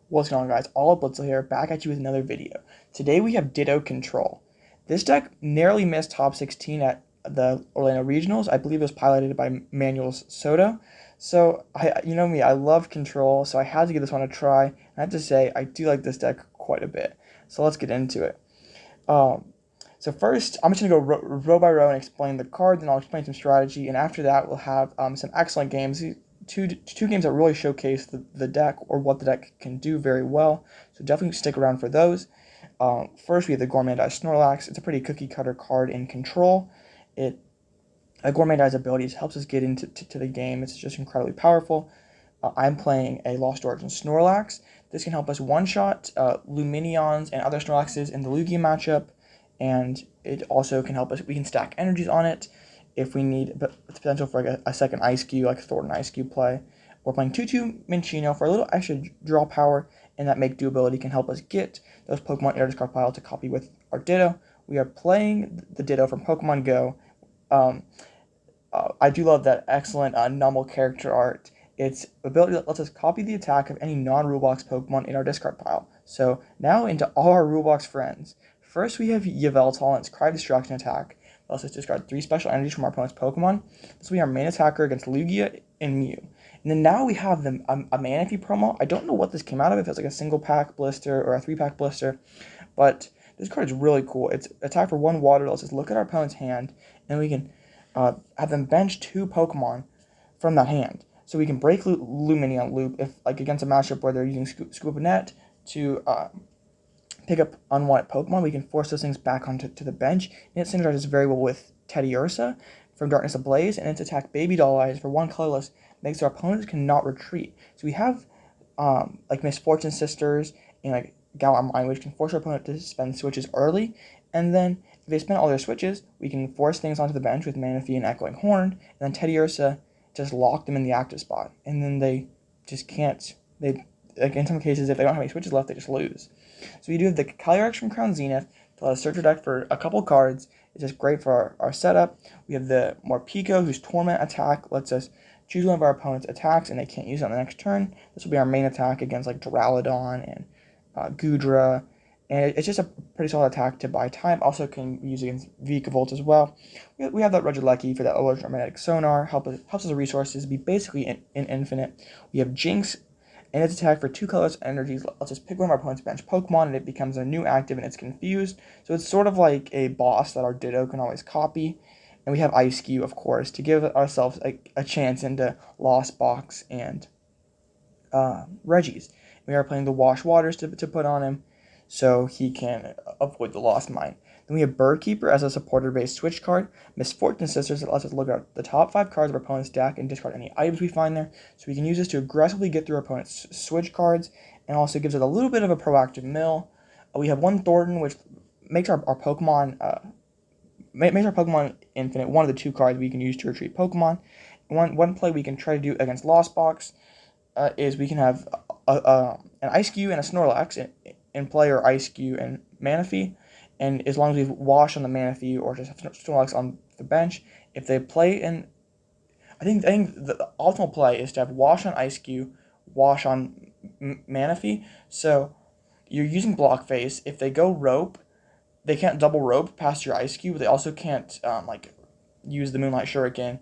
What's going on, guys? All Blitzel here, back at you with another video. Today we have Ditto Control. This deck narrowly missed top 16 at the Orlando Regionals. I believe it was piloted by Manuel Soto. So, you know me, I love Control, so I had to give this one a try. And I have to say, I do like this deck quite a bit. So let's get into it. So first, I'm just going to go row by row and explain the cards, and I'll explain some strategy. And after that, we'll have some excellent games. Two games that really showcase the deck or what the deck can do very well. So definitely stick around for those. First, we have the Gormandized Snorlax. It's a pretty cookie cutter card in Control. Gormandized abilities helps us get into the game. It's just incredibly powerful. I'm playing a Lost Origin Snorlax. This can help us one-shot Luminions and other Snorlaxes in the Lugia matchup, and it also can help us. We can stack energies on it if we need the potential for like a second Eiscue, like Thorton Eiscue play. We're playing 2/2 Minccino for a little extra draw power, and that make do ability can help us get those Pokemon in our discard pile to copy with our Ditto. We are playing the Ditto from Pokemon Go. I do love that excellent normal character art. Its ability lets us copy the attack of any non-rule box Pokemon in our discard pile. So now into all our rule box friends. First we have Yveltal and its Cry Destruction attack. It lets us discard 3 special energies from our opponent's Pokemon. This will be our main attacker against Lugia and Mew. And then now we have a Manaphy promo. I don't know what this came out of, if it's like a single pack blister or a 3-pack blister, but this card is really cool. It's attack for 1 water. It lets us look at our opponent's hand, and we can have them bench 2 Pokemon from that hand. So we can break Luminion Loop if, like, against a matchup where they're using Scoop Up Net to pick up unwanted Pokemon. We can force those things back onto the bench, and it synergizes very well with Teddiursa from Darkness Ablaze, and its attack Baby Doll Eyes for 1 colorless makes our opponents cannot retreat. So we have like Misfortune Sisters and like Galar Mine, which can force our opponent to spend switches early, and then if they spend all their switches, we can force things onto the bench with Manaphy and Echoing Horn, and then Teddiursa just lock them in the active spot, and then they just can't. They, like, in some cases, if they don't have any switches left, they just lose. So we do have the Calyrex from Crown Zenith to let us search our deck for a couple cards. It's just great for our setup. We have the Morpeko, whose Torment attack lets us choose one of our opponent's attacks, and they can't use it on the next turn. This will be our main attack against like Duraludon and Goodra, and it's just a pretty solid attack to buy time. Also can use against Vikavolt as well. We have that Regieleki for that electromagnetic sonar, helps us with resources, be basically in infinite. We have Jynx, and its attack for 2 colorless energies lets us pick one of our opponent's bench Pokemon, and it becomes a new active, and it's confused. So it's sort of like a boss that our Ditto can always copy. And we have Eiscue, of course, to give ourselves a chance into Lost Box and Reggie's. We are playing the Wash Waters to put on him, so he can avoid the Lost Mine. Then we have Bird Keeper as a supporter-based switch card. Misfortune Sisters that lets us look at the top 5 cards of our opponent's deck and discard any items we find there. So we can use this to aggressively get through our opponent's switch cards, and also gives it a little bit of a proactive mill. We have 1 Thorton, which makes our Pokemon makes our Pokemon infinite. One of the 2 cards we can use to retreat Pokemon. One play we can try to do against Lost Box is we can have an Eiscue and a Snorlax in play, or Eiscue and Manaphy. And as long as we wash on the Manaphy or just have Snorlax on the bench, if they play in, I think the optimal play is to have wash on Eiscue, wash on Manaphy. So you're using block face. If they go rope, they can't double rope past your Eiscue, but they also can't like use the Moonlight Shuriken.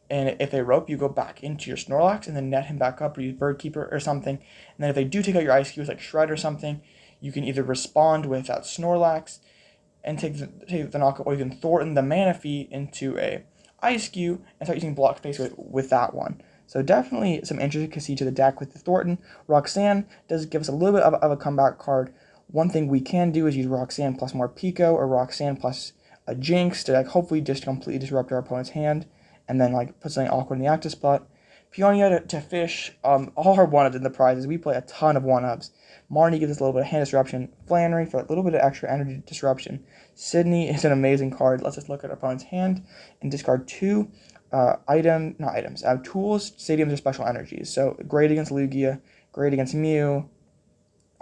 And if they rope, you go back into your Snorlax and then net him back up, or use Bird Keeper or something. And then if they do take out your Eiscue with like Shred or something, you can either respond with that Snorlax and take the knockout, or you can Thornton the Manaphy into a Eiscue and start using block face with that one. So definitely some intricacy to the deck with the Thornton. Roxanne does give us a little bit of a comeback card. One thing we can do is use Roxanne plus Morpeko, or Roxanne plus a Jynx to hopefully just completely disrupt our opponent's hand, and then like put something awkward in the active spot. Peonia to fish all our 1-ups in the prizes. We play a ton of 1-ups. Marnie gives us a little bit of hand disruption. Flannery for a little bit of extra energy disruption. Sidney is an amazing card. Lets us look at our opponent's hand and discard 2 tools, stadiums, or special energies. So great against Lugia, great against Mew.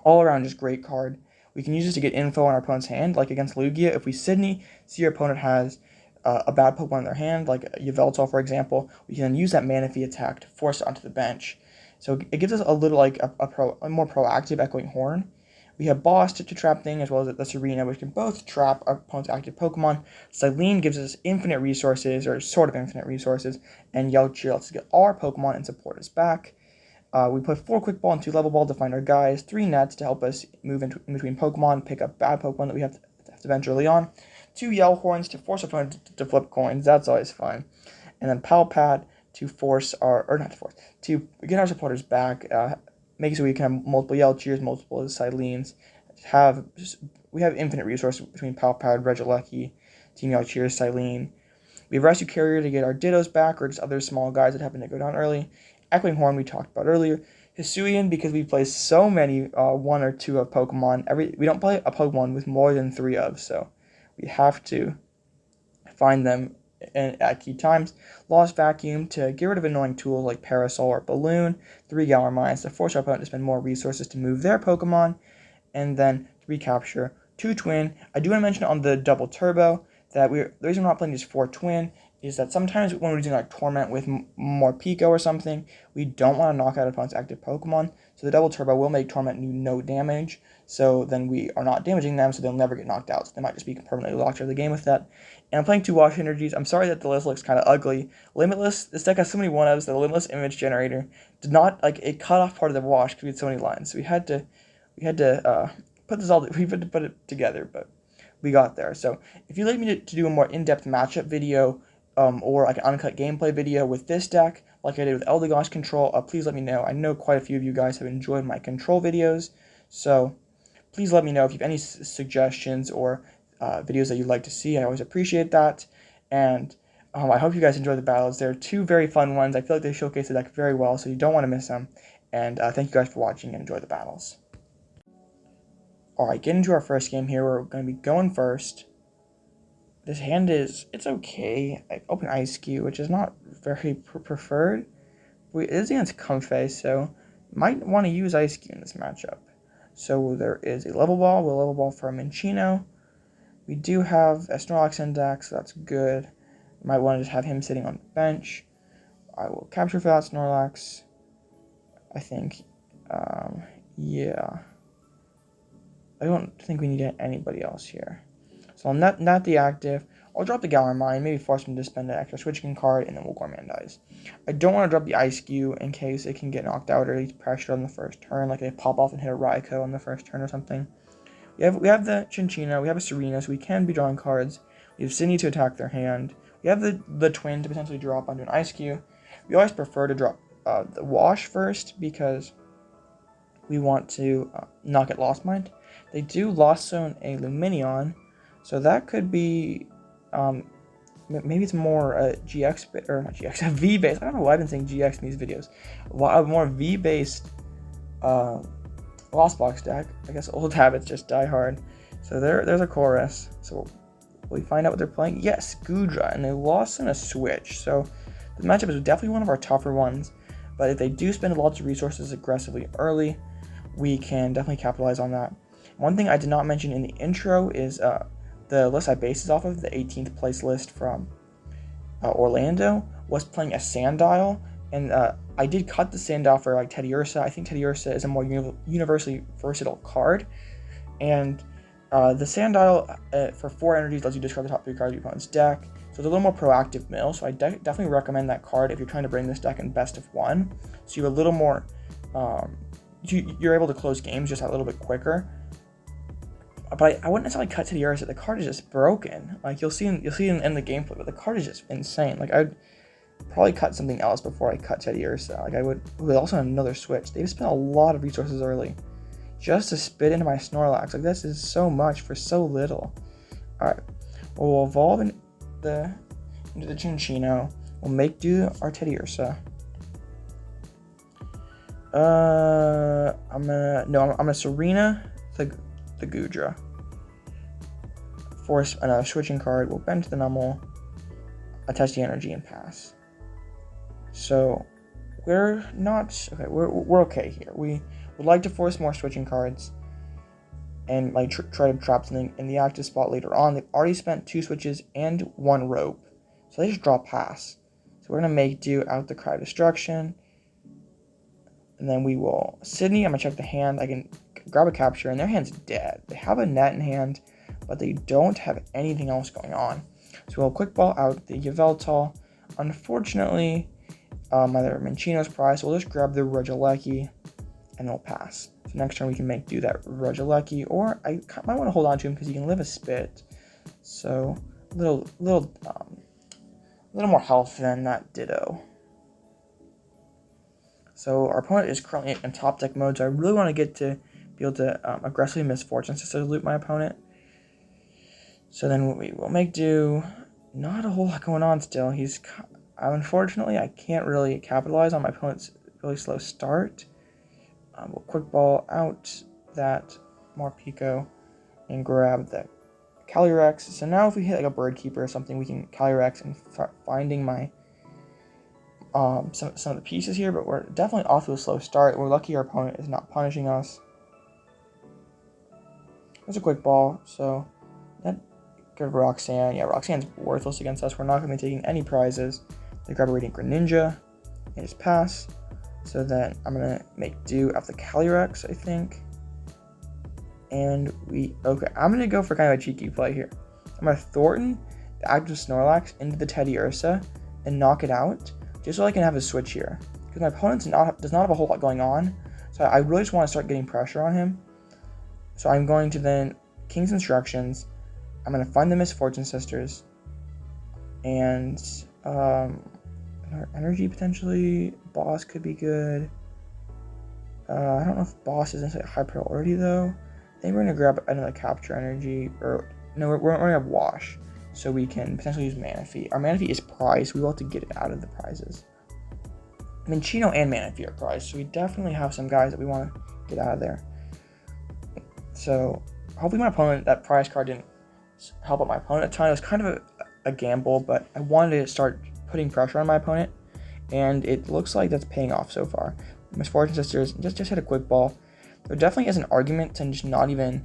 All around just great card. We can use this to get info on our opponent's hand, like against Lugia. If we Sidney, see our opponent has a bad Pokemon in their hand, like Yveltal, for example, we can then use that Manaphy attack to force it onto the bench. So it gives us a little like a more proactive Echoing Horn. We have Boss to trap thing, as well as the Serena, which can both trap our opponent's active Pokemon. Cyllene gives us infinite resources, or sort of infinite resources, and Yell Horn lets us get all our Pokemon and support us back. We put 4 Quick Ball and 2 Level Ball to find our guys, 3 Nets to help us move in between Pokemon, pick up bad Pokemon that we have to bench early on, 2 Yell Horns to force our opponent to flip coins, that's always fun, and then Pal Pad to force our, or not to force, to get our supporters back, make it so we can have multiple Yell Cheers, multiple Cylenes, we have infinite resources between Pal Pad, Regieleki, Team Yell Cheers, Cyllene. We have Rescue Carrier to get our Dittos back, or just other small guys that happen to go down early. Echoing Horn we talked about earlier. Hisuian, because we play so many 1 or 2 of Pokemon. We don't play a Pokemon with more than 3 of, so we have to find them at key times. Lost Vacuum to get rid of annoying tools like Parasol or Balloon. 3 Galar Mines to force our opponent to spend more resources to move their Pokemon. And then 3 Capture, 2 Twin. I do want to mention on the Double Turbo that the reason we're not playing just 4 Twin is that sometimes when we're using like Torment with Morpeko or something, we don't want to knock out opponent's active Pokemon. So the Double Turbo will make Torment do no damage, so then we are not damaging them, so they'll never get knocked out. So they might just be permanently locked out of the game with that. And I'm playing 2 Wash Energies. I'm sorry that the list looks kind of ugly. Limitless, this deck has so many 1-ofs that the Limitless Image Generator did not, like, it cut off part of the wash because we had so many lines. So we had to put it together, but we got there. So if you'd like me to do a more in-depth matchup video, or like an uncut gameplay video with this deck, like I did with Eldegoss Control, please let me know. I know quite a few of you guys have enjoyed my control videos, so please let me know if you have any suggestions or videos that you'd like to see. I always appreciate that, and I hope you guys enjoy the battles. They're 2 very fun ones. I feel like they showcase the deck very well, so you don't want to miss them, and thank you guys for watching and enjoy the battles. Alright, getting into our first game here, we're going to be going first. This hand it's okay. I open Eiscue, which is not very preferred. It is against Comfey, so might want to use Eiscue in this matchup. So there is a Level Ball. We'll Level Ball for a Minccino. We do have a Snorlax in deck, so that's good. Might want to just have him sitting on the bench. I will capture for that Snorlax. I think, yeah. I don't think we need anybody else here. So I'll net the active. I'll drop the Galar Mine, maybe force him to spend an extra switching card, and then we'll Gourmandize. I don't want to drop the Eiscue in case it can get knocked out or he's pressured on the first turn, like they pop off and hit a Raikou on the first turn or something. We have the Cinccino, we have a Serena, so we can be drawing cards. We have Sidney to attack their hand. We have the Twin to potentially drop onto an Eiscue. We always prefer to drop the Wash first because we want to not get Lost Mind. They do Lost Zone a Lumineon, so that could be, maybe it's more GX, or not GX, V-based. I don't know why I've been saying GX in these videos. A more V-based Lost Box deck. I guess old habits just die hard. So there's a chorus. So we find out what they're playing. Yes, Goodra, and they lost in a switch. So the matchup is definitely one of our tougher ones. But if they do spend lots of resources aggressively early, we can definitely capitalize on that. One thing I did not mention in the intro is the list I based this off of, the 18th place list from Orlando, was playing a Sandile, and I did cut the Sandile for like Teddiursa. I think Teddiursa is a more universally versatile card, and the Sandile for 4 energies lets you discard the top 3 cards of your opponent's deck, so it's a little more proactive mill, so I definitely recommend that card if you're trying to bring this deck in best of 1, so you're a little more, you're able to close games just a little bit quicker. But I wouldn't necessarily cut Teddiursa. The card is just broken. Like you'll see in the gameplay, but the card is just insane. Like I'd probably cut something else before I cut Teddiursa. Like I would also another switch. They've spent a lot of resources early just to spit into my Snorlax. Like this is so much for so little. Alright. We'll evolve into the Cinccino. We'll make do our Teddiursa. I'm gonna Serena the Goodra. Force another switching card. We'll bend to the Nummel, attach the energy, and pass. So we're not okay. We're okay here. We would like to force more switching cards and like try to trap something in the active spot later on. They've already spent 2 switches and 1 rope, so they just draw pass. So we're gonna make do out the Cryo Destruction. And then we will Sidney. I'm gonna check the hand. I can grab a capture, and their hand's dead. They have a net in hand, but they don't have anything else going on. So we'll quick ball out the Yveltal. Unfortunately, either Minccino's prize. We'll just grab the Regieleki, and we'll pass. So next turn we can do that Regieleki, or I might want to hold on to him because he can live a spit. So a little more health than that Ditto. So our opponent is currently in top deck mode, so I really want to get to be able to aggressively Misfortune Sisters loop my opponent. So then we will make do. Not a whole lot going on still. Unfortunately, I can't really capitalize on my opponent's really slow start. We'll quick ball out that Morpeko and grab the Calyrex. So now if we hit like a Bird Keeper or something, we can Calyrex and start finding my some of the pieces here, but we're definitely off to a slow start. We're lucky our opponent is not punishing us. There's a quick ball, so that good Roxanne. Yeah, Roxanne's worthless against us. We're not going to be taking any prizes. They grab a Radiant Greninja and just pass. So then I'm going to make do after Calyrex, I think. And okay, I'm going to go for kind of a cheeky play here. I'm going to Thorton the active Snorlax into the Teddiursa and knock it out, just so I can have a switch here. Because my opponent does not have a whole lot going on, so I really just want to start getting pressure on him. So I'm going to then King's Instructions. I'm going to find the Misfortune Sisters. And energy potentially. Boss could be good. I don't know if Boss is necessarily high priority though. I think we're going to grab another Capture Energy. Or no, we're going to have Wash. So we can potentially use Manaphy. Our Manaphy is prized. We will have to get it out of the prizes. Minccino and Manaphy are prized. So we definitely have some guys that we want to get out of there. So hopefully my opponent, that prize card didn't help out my opponent a ton. It was kind of a gamble, but I wanted to start putting pressure on my opponent. And it looks like that's paying off so far. Misfortune Sisters just hit a quick ball. There definitely is an argument to just not even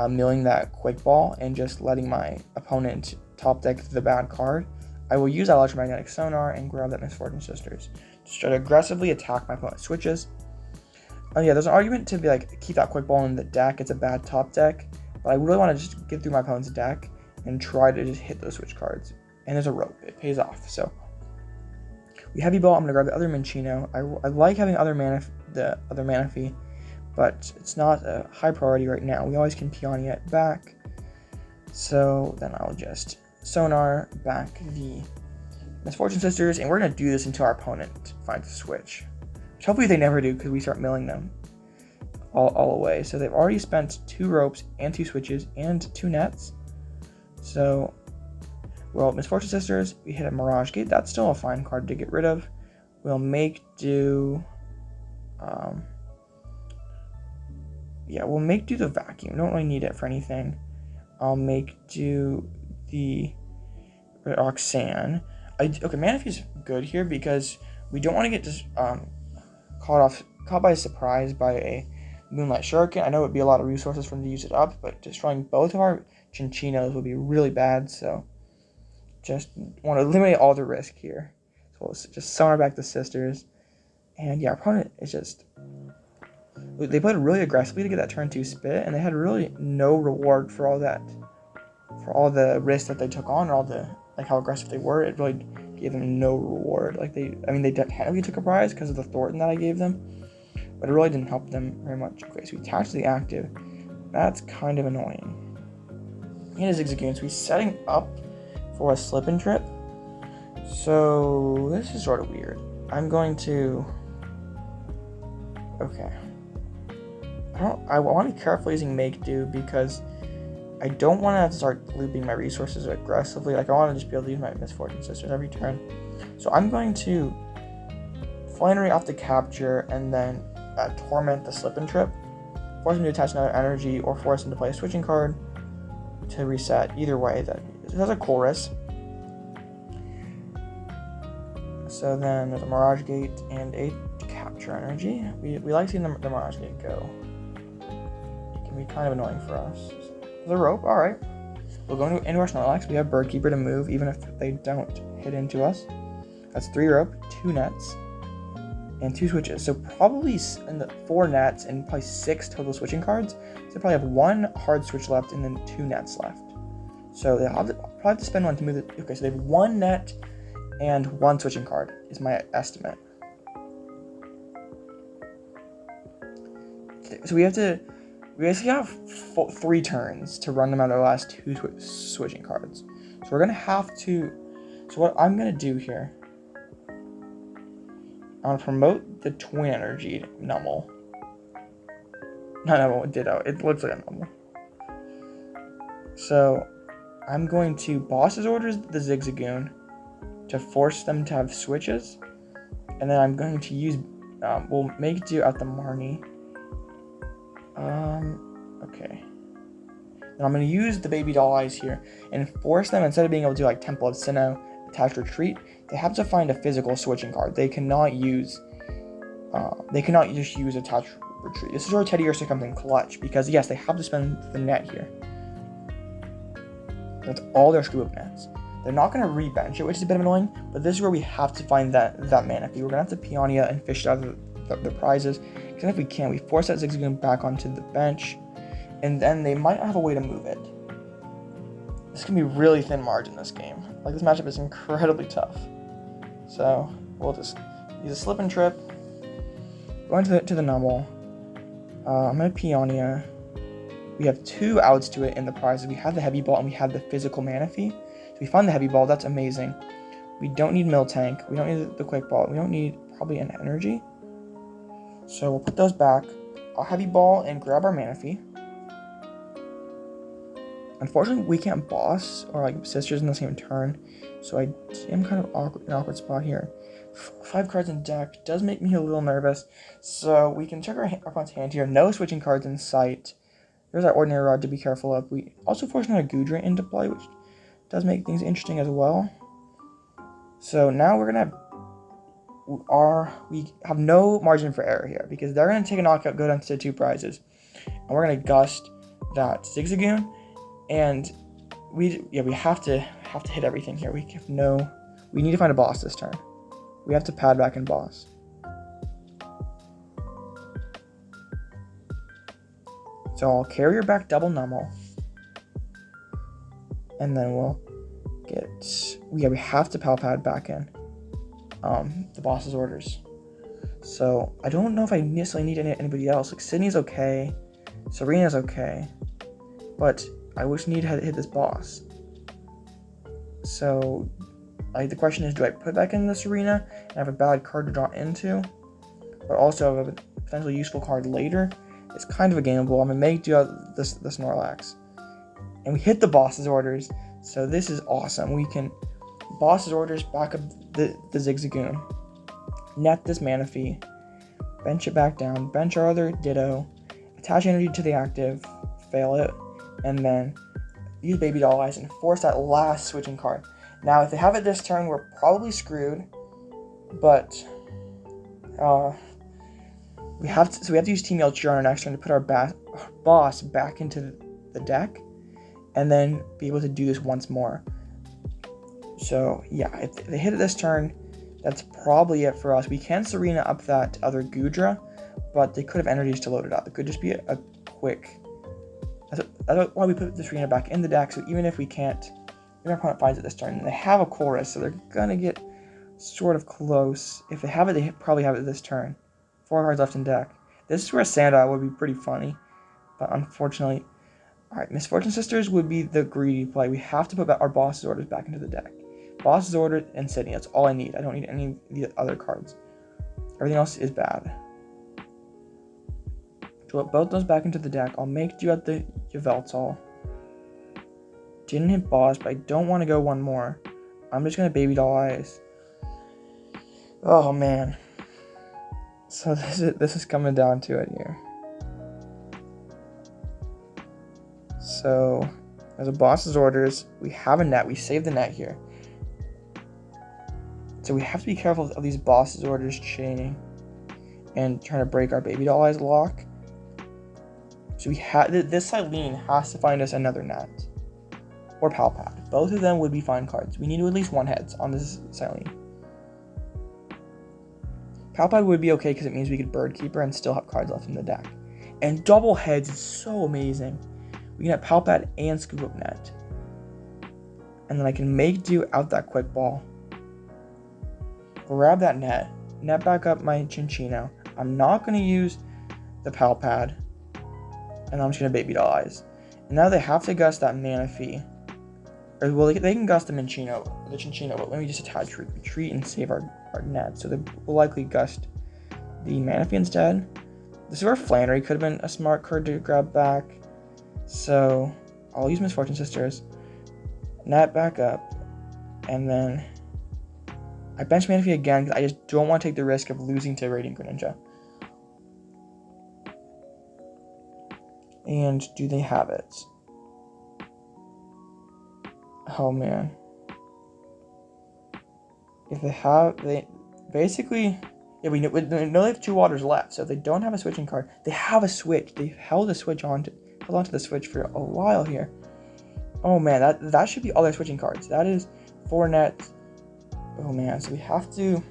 milling that quick ball and just letting my opponent top deck the bad card. I will use that electromagnetic sonar and grab that Misfortune Sisters. Just try to aggressively attack my opponent's switches. Oh yeah, there's an argument to be like, keep that quick ball in the deck. It's a bad top deck, but I really want to just get through my opponent's deck and try to just hit those switch cards. And there's a rope. It pays off. So we heavy ball. I'm gonna grab the other Minccino. I like having the other Manaphy, but it's not a high priority right now. We always can Peonia it back. So then I'll just sonar back the Misfortune Sisters, and we're gonna do this until our opponent finds a switch. Which hopefully they never do, because we start milling them all away. So they've already spent 2 ropes and 2 switches and 2 nets. So, well, Misfortune Sisters, we hit a Mirage Gate. That's still a fine card to get rid of. We'll make do. Yeah, we'll make do the Vacuum. Don't really need it for anything. I'll make do the Roxanne. Okay, Manaphy's good here because we don't want to get just caught by surprise by a Moonlight Shuriken. I know it would be a lot of resources for them to use it up, but destroying both of our Cinccinos would be really bad, so just want to eliminate all the risk here. So we'll just sonar back the Sisters. And yeah, our opponent is just... They played really aggressively to get that turn 2 spit, and they had really no reward for all that. For all the risk that they took on, or all the, like, how aggressive they were. It really gave them no reward. Like, they technically took a prize because of the Thorton that I gave them, but it really didn't help them very much. Okay, so we attach the active. That's kind of annoying. And his Zigzagoon, so he's setting up for a slip and trip. So this is sort of weird. I'm going to... Okay. I want to be careful using Make Do because I don't want to have to start looping my resources aggressively. Like, I want to just be able to use my Misfortune Sisters every turn. So I'm going to Flannery off the capture and then Torment the slip and trip. Force him to attach another energy or force him to play a switching card to reset. Either way, that has a chorus. So then there's a Mirage Gate and a capture energy. We like seeing the Mirage Gate go. It can be kind of annoying for us. The rope, alright. We'll go into our Snorlax. We have Bird Keeper to move even if they don't hit into us. That's 3 rope, 2 nets. and 2 switches. So probably in the 4 nets and probably 6 total switching cards. So they probably have 1 hard switch left and then 2 nets left. So they'll probably have to spend 1 to move it. Okay, so they have 1 net and 1 switching card is my estimate. So we basically have 3 turns to run them out of their last 2 switching cards. So we're gonna have to. So what I'm gonna do here, I'm gonna promote the twin energy Numel. Not Numel, Ditto. It looks like a Numel. So I'm going to Boss's Orders the Zigzagoon to force them to have switches, and then I'm going to use. We'll make do at the Marnie. Okay. And I'm going to use the baby doll eyes here and force them, instead of being able to do like Temple of Sinnoh, Attached Retreat, they have to find a physical switching card. They cannot use, just use Attached Retreat. This is where Teddiursa comes in clutch, because yes, they have to spend the net here. That's all their Scoop Up nets. They're not going to re-bench it, which is a bit annoying, but this is where we have to find that Manaphy. We're going to have to Peonia and fish out the prizes. Because if we can, we force that Zigzagoon back onto the bench, and then they might have a way to move it. This can be really thin margin this game. Like, this matchup is incredibly tough. So we'll just use a slip and trip. Going to the Numel. I'm going to Peonia. We have 2 outs to it in the prizes. We have the heavy ball and we have the physical Manaphy. So we find the heavy ball. That's amazing. We don't need Miltank. We don't need the quick ball. We don't need probably an energy. So we'll put those back. I'll heavy ball and grab our Manaphy. Unfortunately, we can't boss or like sisters in the same turn, so I am kind of in an awkward spot here. 5 cards in deck does make me a little nervous, so we can check our opponent's hand here. No switching cards in sight. There's our Ordinary Rod to be careful of. We also force another Goodra into play, which does make things interesting as well. So now we're gonna we have no margin for error here, because they're gonna take a knockout, go down to 2 prizes, and we're gonna gust that Zigzagoon. And we have to hit everything here. We need to find a boss this turn. We have to pad back and boss. So I'll carrier back double Numel, and then we'll get we have to Pal Pad back in the boss's orders. So I don't know if I necessarily need anybody else. Like, Sydney's okay, Serena's okay, but I wish need to hit this boss. So the question is, do I put back in the Serena and have a bad card to draw into, but also have a potentially useful card later? It's kind of a gameable. I'm gonna make do out the Snorlax, and we hit the boss's orders. So this is awesome. We can boss's orders, back up the Zigzagoon, net this Manaphy, bench it back down, bench our other Ditto, attach energy to the active, fail it, and then use baby doll eyes and force that last switching card. Now, if they have it this turn, we're probably screwed, but we have to use Team Yell on our next turn to put our boss back into the deck, and then be able to do this once more. So yeah, if they hit it this turn, that's probably it for us. We can Serena up that other Goodra, but they could have energies to load it up. It could just be a quick. That's why we put the Serena back in the deck. So even if we can't, if our opponent finds it this turn, they have a chorus, so they're gonna get sort of close. If they have it, they probably have it this turn. 4 cards left in deck. This is where Santa would be pretty funny, but unfortunately, all right, Misfortune Sisters would be the greedy play. We have to put our boss's orders back into the deck. Boss's order and Sydney. That's all I need. I don't need any of the other cards. Everything else is bad. So put both those back into the deck. I'll make do at the Yveltal. Didn't hit boss, but I don't want to go one more. I'm just gonna baby doll eyes. Oh man. So this is coming down to it here. So as a boss's orders, we have a net. We save the net here. So we have to be careful of these boss's orders chaining and trying to break our baby doll eyes lock. So we have this Cyllene has to find us another net or Pal Pad. Both of them would be fine cards. We need to at least one heads on this Cyllene. Pal Pad would be okay because it means we could Bird Keeper and still have cards left in the deck. And double heads is so amazing. We can have Pal Pad and Scoop Up Net. And then I can make do out that quick ball. Grab that net back up my Cinccino. I'm not going to use the Pal Pad. And I'm just going to Baby Doll Eyes. And now they have to gust that Manaphy. Or, well, they can gust the Cinccino, but let me just attach retreat and save our net. So they will likely gust the Manaphy instead. This is where Flannery could have been a smart card to grab back. So I'll use Misfortune Sisters. Net back up. And then I bench Manaphy again because I just don't want to take the risk of losing to Radiant Greninja. And do they have it? Oh man. If they have, basically, yeah, we know they have 2 waters left. So if they don't have a switching card, they have a switch. They've held onto the switch for a while here. Oh man, that should be all their switching cards. That is 4 nets. Oh man, so we have to.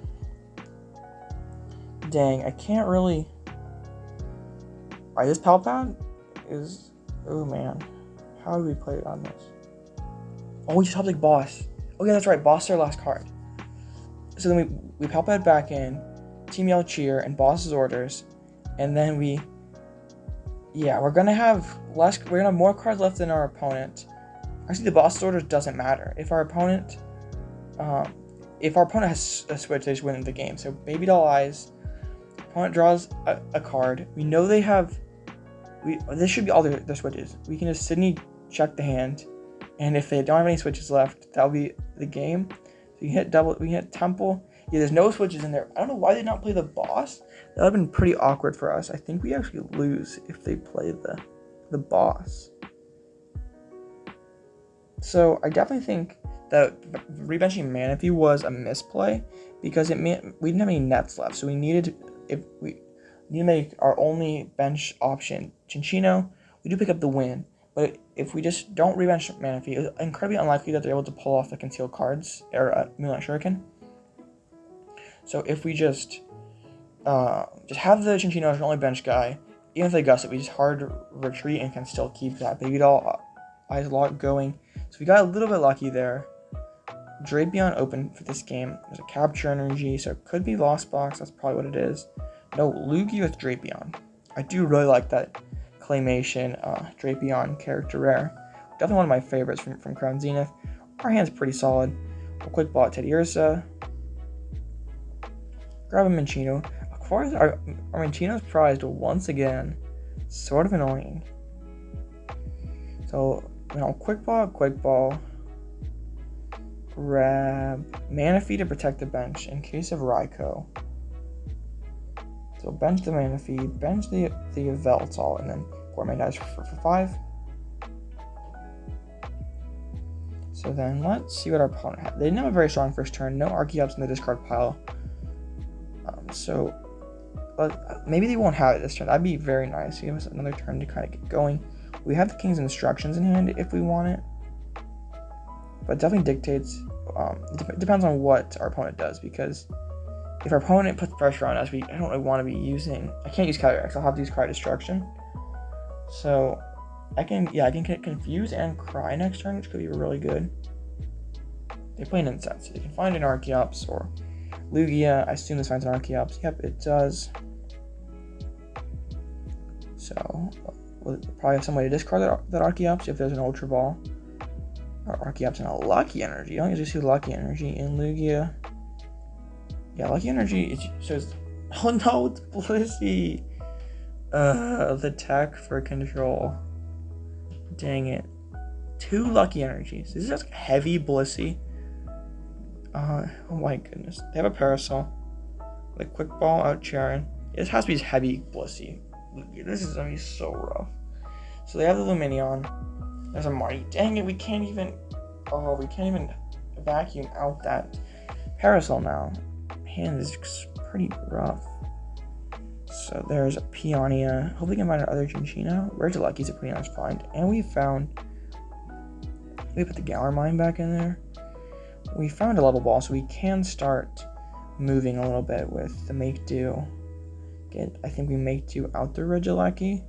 Dang, I can't really. Alright, this Pal Pad is. Oh man, how do we play it on this? Oh, we just have like Boss. Oh yeah, that's right. Boss is our last card. So then we Pal Pad back in, Team Yell Cheer and Boss's orders, and then we're gonna have more cards left than our opponent. Actually, the Boss's orders doesn't matter. If our opponent has a switch, they just win the game. So Baby Doll Eyes, opponent draws a card. We know they have. This should be all their switches. We can just Sidney check the hand. And if they don't have any switches left, that'll be the game. So we hit Temple. Yeah, there's no switches in there. I don't know why they did not play the Boss. That would have been pretty awkward for us. I think we actually lose if they play the Boss. So I definitely think that rebenching Manaphy was a misplay because we didn't have any nets left. So we needed to make our only bench option Cinccino. We do pick up the win. But if we just don't rebench Manaphy, it's incredibly unlikely that they're able to pull off the concealed cards or Moonlight Shuriken. So if we just have the Cinccino as our only bench guy, even if they gust it, we just hard retreat and can still keep that Baby Doll Eyes lock going. So we got a little bit lucky there. Drapion open for this game. There's a Capture Energy, so it could be Lost Box. That's probably what it is. No, Lugia with Drapion. I do really like that Claymation Drapion character rare. Definitely one of my favorites from Crown Zenith. Our hand's pretty solid. We'll quick ball Teddiursa. Grab a Minccino. Of course, our Minccino's prized once again. Sort of annoying. So, quick ball. Grab Manaphy to protect the bench in case of Raikou. So bench the Manaphy, bench the Yveltal, and then Gourmet dies for 5. So then let's see what our opponent had. They didn't have a very strong first turn. No Archeops in the discard pile. So maybe they won't have it this turn. That'd be very nice. Give us another turn to kind of get going. We have the King's Instructions in hand if we want it. But it definitely dictates. It depends on what our opponent does, because if our opponent puts pressure on us, I don't really want to be using. I can't use Calyrex. I'll have to use Cry Destruction. So I can get Confuse and Cry next turn, which could be really good. They play an Incense, so they can find an Archeops or Lugia. I assume this finds an Archeops. Yep, it does. So we'll probably have some way to discard that Archeops if there's an Ultra Ball. Or Archeops and a Lucky Energy. I don't usually see Lucky Energy in Lugia. Yeah, Lucky Energy, it says, oh no, it's Blissey. The tech for control. Dang it. 2 Lucky Energies. This is just heavy Blissey. Oh my goodness. They have a Parasol. Like Quick Ball out Charon. This has to be heavy Blissey. This is gonna be so rough. So they have the Lumineon. There's a Marnie. Dang it, we can't even vacuum out that Parasol now. Man, this is pretty rough. So there's a Peonia. Hopefully we can find our other Cinccino. Regieleki is a pretty nice find. And we put the Galar Mine back in there. We found a level ball, so we can start moving a little bit with the make do. I think we make do out the Regieleki.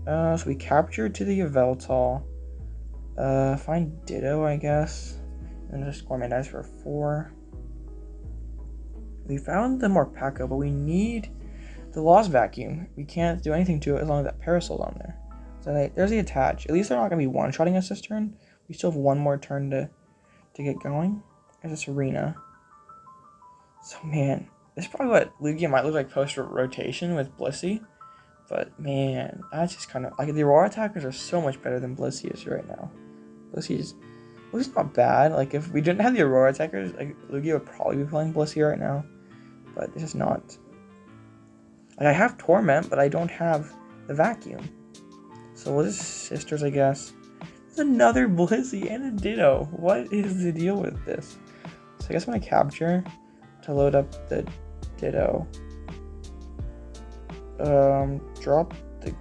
So we capture to the Yveltal. Find Ditto, I guess. And just score my dice for 4. We found the Morpeko, but we need the Lost Vacuum. We can't do anything to it as long as that Parasol's on there. So there's the attach. At least they're not going to be one-shotting us this turn. We still have one more turn to get going. There's this Arena. So, man, this is probably what Lugia might look like post-rotation with Blissey. But, man, that's just kind of... Like, the Aurora attackers are so much better than Blissey is right now. Blissey's not bad. Like, if we didn't have the Aurora attackers, like, Lugia would probably be playing Blissey right now. But it's just not... Like, I have Torment, but I don't have the Vacuum. So we'll just Sisters, I guess. There's another Blissey and a Ditto. What is the deal with this? So I guess I'm going to capture to load up the Ditto. Drop the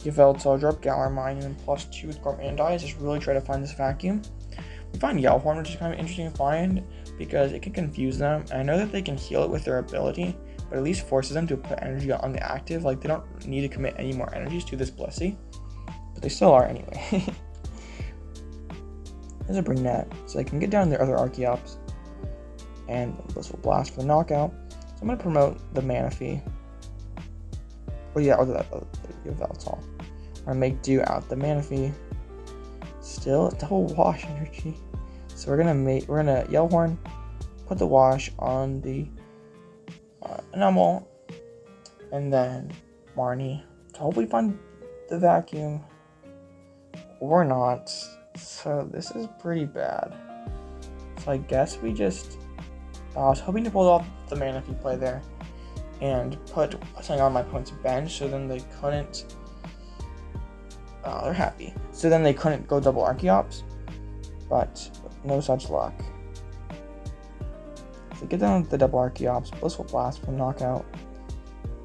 Yveltal, drop Galar Mine, and then +2 with Gormandai. Just really try to find this Vacuum. We find Yell Horn, which is kind of interesting to find because it can confuse them. And I know that they can heal it with their ability, but at least forces them to put energy on the active. Like, they don't need to commit any more energies to this Blissey, but they still are anyway. There's a Brunette, so they can get down their other Archeops, and Blissful Blast for the knockout. So I'm going to promote the Manaphy. Or the Yveltal. I'm going to make do out the Manaphy. Still double wash energy. So we're gonna Yell Horn, put the wash on the Enamel, and then Marnie to hopefully find the Vacuum or not. So this is pretty bad. So I guess we just I was hoping to pull off the Manaphy play there and put something on my opponent's bench, so then they couldn't. They're happy. So then they couldn't go double Archeops, but no such luck. So get down with the double Archeops, Blissful Blast for knockout.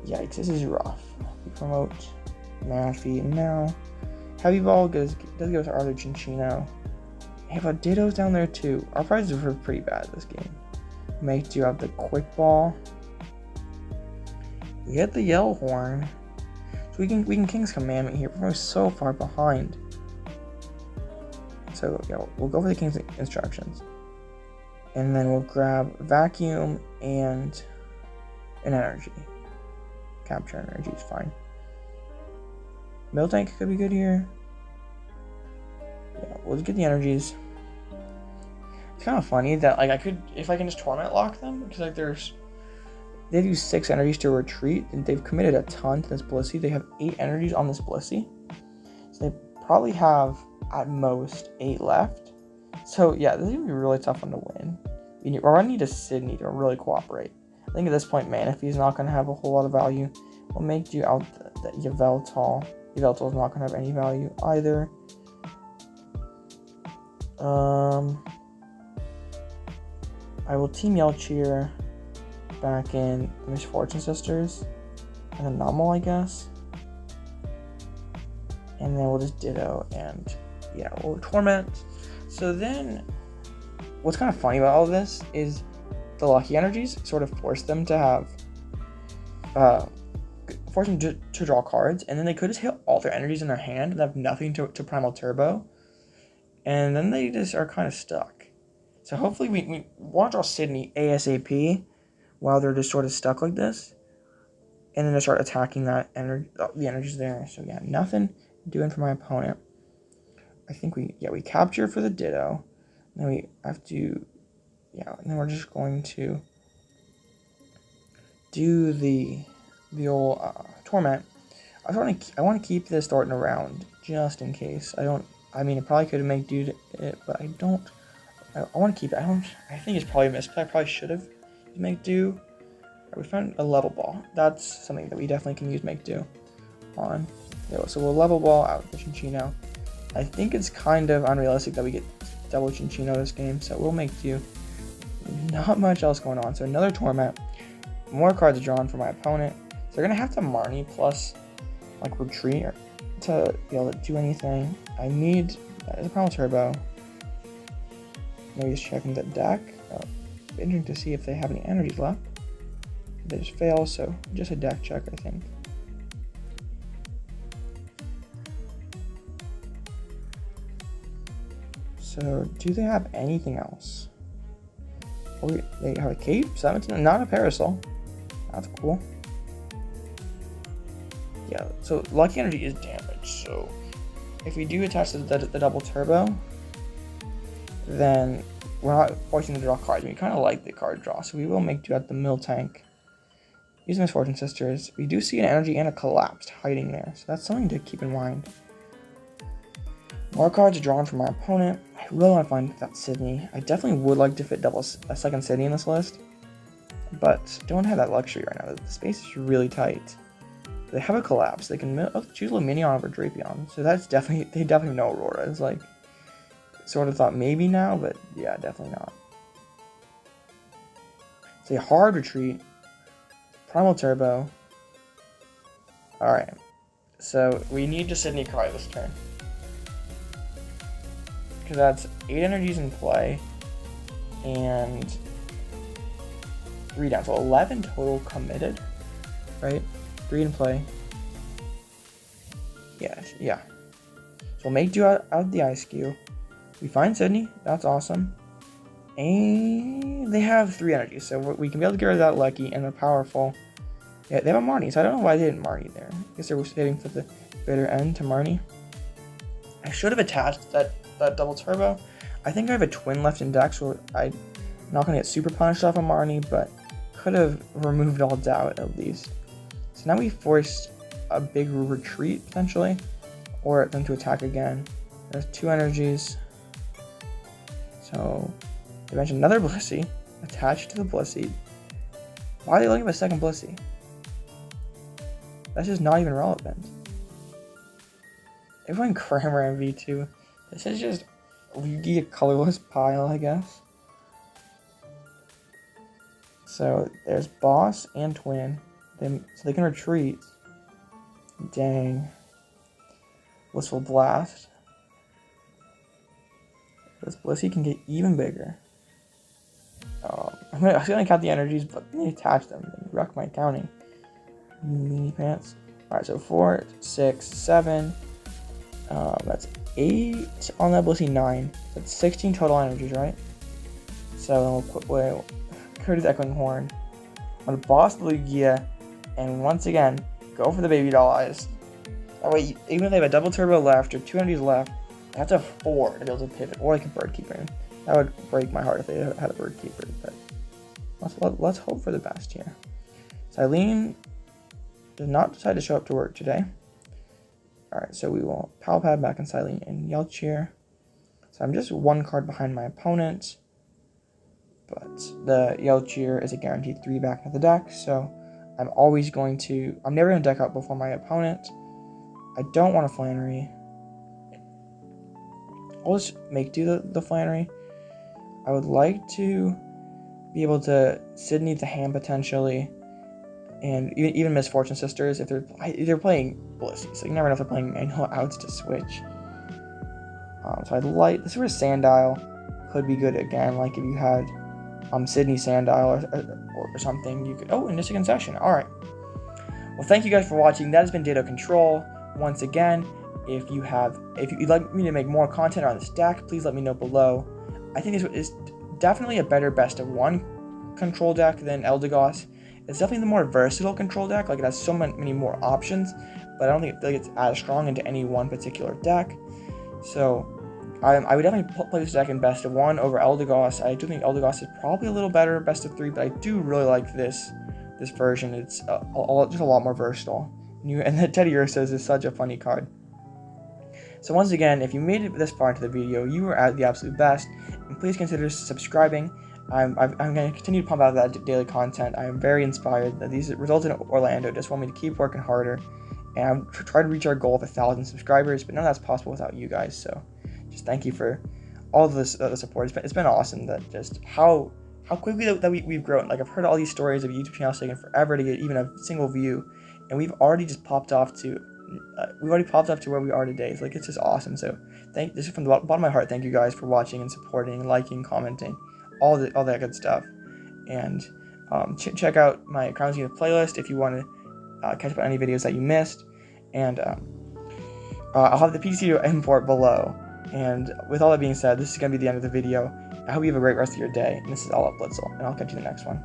Yikes, this is rough. We promote Manaphy now. Heavy Ball does give us our other Cinccino. Hey, but Ditto's down there too. Our prizes were pretty bad this game. Make do have the Quick Ball. We get the Yell Horn. So we can King's Commandment here, but we're so far behind. So yeah, we'll go for the King's Instructions. And then we'll grab Vacuum and an Energy. Capture Energy is fine. Miltank could be good here. Yeah, we'll get the energies. It's kind of funny that like if I can just Torment lock them, because like they've used 6 energies to retreat, and they've committed a ton to this Blissey. They have 8 energies on this Blissey, so they probably have at most 8 left. So yeah, this is gonna be a really tough one to win. We're gonna need a Sidney to really cooperate. I think at this point, Manaphy is not gonna have a whole lot of value. We'll make do out the Yveltal. Yveltal is not gonna have any value either. I will team Yell Cheer back in the Misfortune Sisters and then Nomal, I guess. And then we'll just Ditto and yeah, we'll Torment. So then what's kind of funny about all this is the lucky energies sort of force them to have to draw cards, and then they could just hit all their energies in their hand and have nothing to Primal Turbo, and then they just are kind of stuck. So hopefully we want to draw Sidney ASAP while they're just sort of stuck like this, and then they start attacking that the energies there. So yeah, nothing doing for my opponent. I think we capture for the Ditto. Then we have to, and then we're just going to do the old Torment. I want to keep this Thorton around just in case. I mean, it probably could have made do it, but I don't. I want to keep it. I think it's probably a misplay. I probably should have make do. We found a Level Ball. That's something that we definitely can use make do on. So we'll Level Ball out the Cinccino. I think it's kind of unrealistic that we get double Cinccino this game, so we'll make do. Not much else going on. So another Torment. More cards drawn for my opponent. So they're gonna have to Marnie plus like retreat to be able to do anything. I need a Primal Turbo. Maybe just checking the deck. It'd be interesting to see if they have any energies left. They just fail, so just a deck check, I think. So, do they have anything else? Oh, they have a cape, 17, not a parasol. That's cool. Yeah, so Lucky Energy is damaged, so if we do attach the double turbo, then we're not forcing to draw cards. We kind of like the card draw, so we will make do at the Miltank. Using Misfortune Sisters, we do see an energy and a collapsed hiding there, so that's something to keep in mind. More cards drawn from my opponent. I really want to find that Sidney. I definitely would like to fit a second Sidney in this list, but don't have that luxury right now. The space is really tight. They have a collapse. They can choose Luminion over Drapion, so that's definitely, they definitely know Aurora. It's like, sort of thought maybe now, but yeah, definitely not. It's a hard retreat. Primal Turbo. Alright, so we need to Sidney cry this turn. Because that's 8 energies in play, and 3 down, so 11 total committed, right? 3 in play. Yes, yeah. So we'll make do out the Eiscue. We find Sidney, that's awesome. And they have 3 energies, so we can be able to get rid of that Lucky, and they're powerful. Yeah, they have a Marnie, so I don't know why they didn't Marnie there. I guess they were saving for the bitter end to Marnie. I should have attached that double turbo. I think I have a twin left in deck, so I'm not going to get super punished off of Marnie, but could have removed all doubt at least. So now we forced a big retreat, potentially, or them to attack again. There's 2 energies. So, they mentioned another Blissey, attached to the Blissey. Why are they looking for a second Blissey? That's just not even relevant. Everyone Kramer MV2. This is just a colorless pile, I guess. So, there's Boss and Twin. So they can retreat. Dang. Blissful Blast. This Blissey can get even bigger. I'm gonna count the energies, but let me attach them and wreck my counting. Meanie pants. Alright, so 4, 6, 7. That's 8 on that Blissey, 9. That's 16 total energies, right? So we'll create the Echoing Horn. I'm gonna boss the Lugia, and once again, go for the baby doll eyes. That way, even if they have a double turbo left or 2 energies left, that's a 4 to be able to pivot, or like a Bird Keeper. That would break my heart if they had a Bird Keeper, but let's hope for the best here. Cyllene did not decide to show up to work today. Alright, so we will Pal Pad back in Cyllene and Yell Cheer. So I'm just 1 card behind my opponent, but the Yell Cheer is a guaranteed 3 back into the deck, so I'm never going to deck out before my opponent. I don't want a Flannery. I'll just make do the Flannery. I would like to be able to Sidney the hand potentially, and even Misfortune Sisters if they're playing Blissey, so you never know if they're playing manual outs to switch. So I'd like this is where Sandile could be good again, like if you had Sidney Sandile or something, you could. Oh, and just a concession. All right. Well, thank you guys for watching. That has been Ditto Control. Once again, if you'd like me to make more content on this deck, please let me know below. I think this is definitely a better best of 1 control deck than Eldegoss. It's definitely the more versatile control deck. Like, it has so many more options, but I don't think it's as strong into any one particular deck. So I would definitely play this deck in best of 1 over Eldegoss. I do think Eldegoss is probably a little better best of 3, but I do really like this version. It's just a lot more versatile. And the Teddiursa is such a funny card. So once again, if you made it this far into the video, you were at the absolute best, and please consider subscribing. I'm going to continue to pump out that daily content. I am very inspired that these results in Orlando just want me to keep working harder, and I'm trying to reach our goal of 1,000 subscribers, but none of that's possible without you guys. So just thank you for all the support. It's been awesome that just how quickly that we've grown. Like, I've heard all these stories of YouTube channels taking forever to get even a single view, and we've already just popped off to where we are today. It's like, it's just awesome. So this is from the bottom of my heart. Thank you guys for watching and supporting, liking, commenting, all that good stuff. and check out my Crown Zenith playlist if you want to catch up on any videos that you missed. And I'll have the PTCGO import below. And with all that being said, this is going to be the end of the video. I hope you have a great rest of your day. And this is All Up Blitzel, and I'll catch you in the next one.